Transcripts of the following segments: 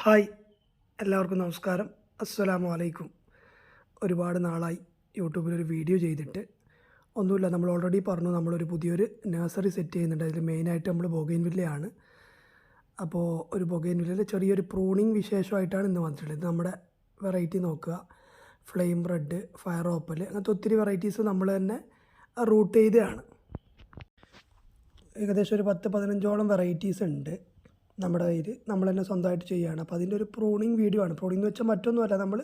Hi, എല്ലാവർക്കും നമസ്കാരം. അസ്സലാമു അലൈക്കും. ഒരുപാട് നാളായി യൂട്യൂബിലൊരു വീഡിയോ ചെയ്തിട്ട്. ഒന്നുമില്ല, നമ്മൾ ഓൾറെഡി പറഞ്ഞു നമ്മളൊരു പുതിയൊരു നഴ്സറി സെറ്റ് ചെയ്യുന്നുണ്ട്. അതിൽ മെയിനായിട്ട് നമ്മൾ ബൊഗെയിൻവില്ലയാണ്. അപ്പോൾ ഒരു ബൊഗെയിൻവില്ലയിൽ ചെറിയൊരു പ്രൂണിങ് വിശേഷമായിട്ടാണ് ഇന്ന് വന്നിട്ടുള്ളത്. നമ്മുടെ വെറൈറ്റി നോക്കുക, ഫ്ലെയിം റെഡ്, ഫയർ ഓപ്പൽ, അങ്ങനത്തെ ഒത്തിരി വെറൈറ്റീസ് നമ്മൾ തന്നെ റൂട്ട് ചെയ്തതാണ്. ഏകദേശം ഒരു 10-15ഓളം വെറൈറ്റീസ് ഉണ്ട് നമ്മുടെ കയ്യിൽ. നമ്മൾ തന്നെ സ്വന്തമായിട്ട് ചെയ്യുകയാണ്. അപ്പോൾ അതിൻ്റെ ഒരു പ്രൂണിങ് വീഡിയോ ആണ്. പ്രൂണിങ് എന്ന് വെച്ചാൽ മറ്റൊന്നുമല്ല, നമ്മൾ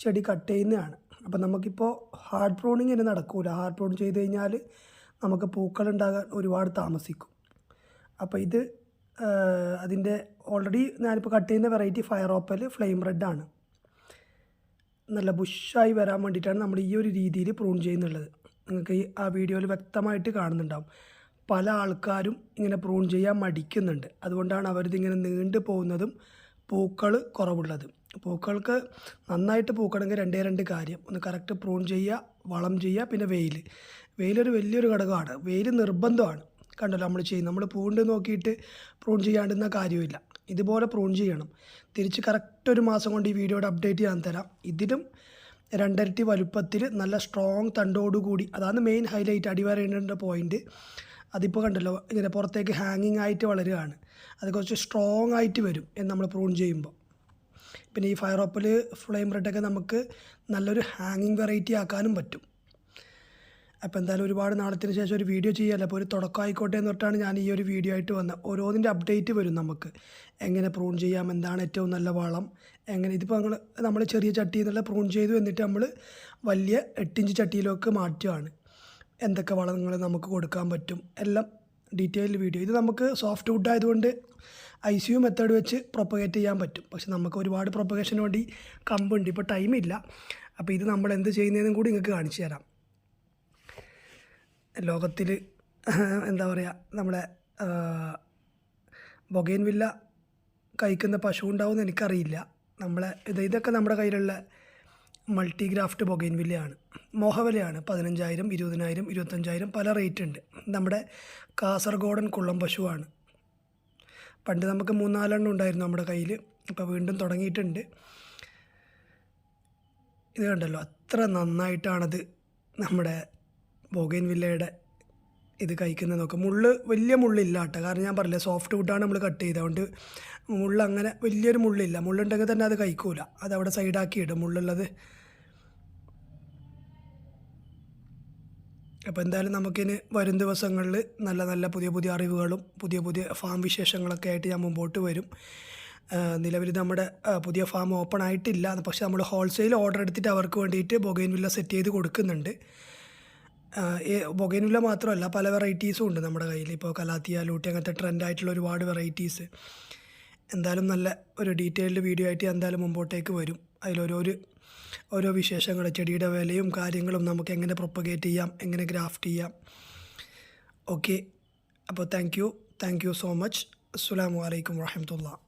ചെടി കട്ട് ചെയ്യുന്നതാണ്. അപ്പോൾ നമുക്കിപ്പോൾ ഹാർഡ് പ്രൂണിങ് ഇനി നടക്കില്ല. ഹാർഡ് പ്രൂൺ ചെയ്ത് കഴിഞ്ഞാൽ നമുക്ക് പൂക്കളുണ്ടാകാൻ ഒരുപാട് താമസിക്കും. അപ്പോൾ ഇത് അതിൻ്റെ ഓൾറെഡി ഞാനിപ്പോൾ കട്ട് ചെയ്യുന്ന variety fire opal flame red ആണ്. നല്ല ബുഷായി വരാൻ വേണ്ടിയിട്ടാണ് നമ്മൾ ഈ ഒരു രീതിയിൽ പ്രൂൺ ചെയ്യുന്നുള്ളത്. നിങ്ങൾക്ക് ആ വീഡിയോയിൽ വ്യക്തമായിട്ട് കാണുന്നുണ്ടാവും. പല ആൾക്കാരും ഇങ്ങനെ പ്രൂൺ ചെയ്യാൻ മടിക്കുന്നുണ്ട്. അതുകൊണ്ടാണ് അവരിതിങ്ങനെ നീണ്ടു പോകുന്നതും പൂക്കൾ കുറവുള്ളതും. പൂക്കൾക്ക് നന്നായിട്ട് പൂക്കണമെങ്കിൽ രണ്ട് കാര്യം. ഒന്ന് കറക്റ്റ് പ്രൂൺ ചെയ്യുക, വളം ചെയ്യുക, പിന്നെ വെയിലൊരു വലിയൊരു ഘടകമാണ്. വെയിൽ നിർബന്ധമാണ്. കണ്ടല്ലോ നമ്മൾ ചെയ്യും. നമ്മൾ പൂണ്ട് നോക്കിയിട്ട് പ്രൂൺ ചെയ്യാണ്ടുന്ന കാര്യമില്ല. ഇതുപോലെ പ്രൂൺ ചെയ്യണം. തിരിച്ച് കറക്റ്റ് ഒരു മാസം കൊണ്ട് ഈ വീഡിയോയുടെ അപ്ഡേറ്റ് ഞാൻ തരാം. ഇതിലും 2 ഇരട്ടി വലുപ്പത്തിൽ നല്ല സ്ട്രോങ് തണ്ടോടുകൂടി, അതാണ് മെയിൻ ഹൈലൈറ്റ്, അടിവരേണ്ട പോയിൻറ്റ്. അതിപ്പോൾ കണ്ടല്ലോ ഇങ്ങനെ പുറത്തേക്ക് ഹാങ്ങിങ് ആയിട്ട് വളരുകയാണ്. അത് കുറച്ച് സ്ട്രോങ് ആയിട്ട് വരും നമ്മൾ പ്രൂൺ ചെയ്യുമ്പോൾ. പിന്നെ ഈ ഫയർ ഓപ്പൽ ഫ്ലെയിം റെഡൊക്കെ നമുക്ക് നല്ലൊരു ഹാങ്ങിങ് വെറൈറ്റി ആക്കാനും പറ്റും. അപ്പോൾ എന്തായാലും ഒരുപാട് നാളത്തിന് ശേഷം ഒരു വീഡിയോ ചെയ്യാമല്ലോ. അപ്പോൾ ഒരു തുടക്കം ആയിക്കോട്ടെ എന്ന് പറഞ്ഞിട്ടാണ് ഞാൻ ഈ ഒരു വീഡിയോ ആയിട്ട് വന്നത്. ഓരോന്നിൻ്റെ അപ്ഡേറ്റ് വരും നമുക്ക്. എങ്ങനെ പ്രൂൺ ചെയ്യാം, എന്താണ് ഏറ്റവും നല്ല വളം, എങ്ങനെ. ഇതിപ്പോൾ നമ്മൾ ചെറിയ ചട്ടിയിൽ നിന്നുള്ള പ്രൂൺ ചെയ്തു, എന്നിട്ട് നമ്മൾ വലിയ 8 ഇഞ്ച് ചട്ടിയിലേക്ക് മാറ്റുകയാണ്. എന്തൊക്കെ വളങ്ങൾ നമുക്ക് കൊടുക്കാൻ പറ്റും, എല്ലാം ഡീറ്റെയിൽഡ് വീഡിയോ. ഇത് നമുക്ക് സോഫ്റ്റ് വുഡ് ആയതുകൊണ്ട് ICU മെത്തേഡ് വെച്ച് പ്രൊപ്പഗേറ്റ് ചെയ്യാൻ പറ്റും. പക്ഷെ നമുക്ക് ഒരുപാട് പ്രൊപ്പഗേഷന് വേണ്ടി കമ്പുണ്ട്. ഇപ്പോൾ ടൈമില്ല. അപ്പോൾ ഇത് നമ്മൾ എന്ത് ചെയ്യുന്നതെന്നും കൂടി നിങ്ങൾക്ക് കാണിച്ചു തരാം. ലോകത്തിൽ എന്താ പറയുക, നമ്മളെ ബൊഗെയിൻവില്ല കഴിക്കുന്ന പശു ഉണ്ടാവുമെന്ന് എനിക്കറിയില്ല. ഇതൊക്കെ നമ്മുടെ കയ്യിലുള്ള മൾട്ടിഗ്രാഫ്റ്റ് ബൊഗെയിൻവില്ലയാണ്. മോഹവലയാണ്. 15,000, 20,000, 25,000 പല റേറ്റ് ഉണ്ട്. നമ്മുടെ കാസർഗോഡൻ കുള്ളം പശുവാണ്. പണ്ട് നമുക്ക് 3-4 എണ്ണം ഉണ്ടായിരുന്നു നമ്മുടെ കയ്യിൽ. ഇപ്പോൾ വീണ്ടും തുടങ്ങിയിട്ടുണ്ട്. ഇത് കണ്ടല്ലോ, അത്ര നന്നായിട്ടാണത് നമ്മുടെ ബൊഗെയിൻവില്ലയുടെ ഇത് കഴിക്കുന്നത്. നോക്കാം. വലിയ മുള്ളില്ല കേട്ടോ. കാരണം ഞാൻ പറഞ്ഞില്ല, സോഫ്റ്റ് വുഡാണ് നമ്മൾ കട്ട് ചെയ്തത്. അതുകൊണ്ട് അങ്ങനെ വലിയൊരു മുള്ളില്ല. മുള്ളുണ്ടെങ്കിൽ തന്നെ അത് കഴിക്കൂല. അതവിടെ സൈഡാക്കി ഇടും മുള്ളുള്ളത്. അപ്പോൾ എന്തായാലും നമുക്കിനി വരും ദിവസങ്ങളിൽ നല്ല പുതിയ അറിവുകളും പുതിയ ഫാം വിശേഷങ്ങളൊക്കെ ആയിട്ട് ഞാൻ മുമ്പോട്ട് വരും. നിലവിൽ നമ്മുടെ പുതിയ ഫാം ഓപ്പൺ ആയിട്ടില്ല. പക്ഷേ നമ്മൾ ഹോൾസെയിൽ ഓർഡർ എടുത്തിട്ട് അവർക്ക് വേണ്ടിയിട്ട് ബൊഗെയിൻവില്ല സെറ്റ് ചെയ്ത് കൊടുക്കുന്നുണ്ട്. ബൊഗെയിൻവില്ല മാത്രമല്ല, പല വെറൈറ്റീസും ഉണ്ട് നമ്മുടെ കയ്യിൽ. ഇപ്പോൾ കലാത്തിയ, ലൂട്ടി, അങ്ങനത്തെ ട്രെൻഡായിട്ടുള്ള ഒരുപാട് വെറൈറ്റീസ്. എന്തായാലും നല്ല ഒരു ഡീറ്റെയിൽഡ് വീഡിയോ ആയിട്ട് എന്തായാലും മുമ്പോട്ടേക്ക് വരും. ഓരോ വിശേഷങ്ങൾ, ചെടിയുടെ വിലയും കാര്യങ്ങളും, നമുക്ക് എങ്ങനെ പ്രൊപ്പഗേറ്റ് ചെയ്യാം, എങ്ങനെ ഗ്രാഫ്റ്റ് ചെയ്യാം. ഓക്കെ, അപ്പോൾ താങ്ക് യു സോ മച്ച്. അസ്സലാമു അലൈക്കും വറഹ്മത്തുള്ളാഹി.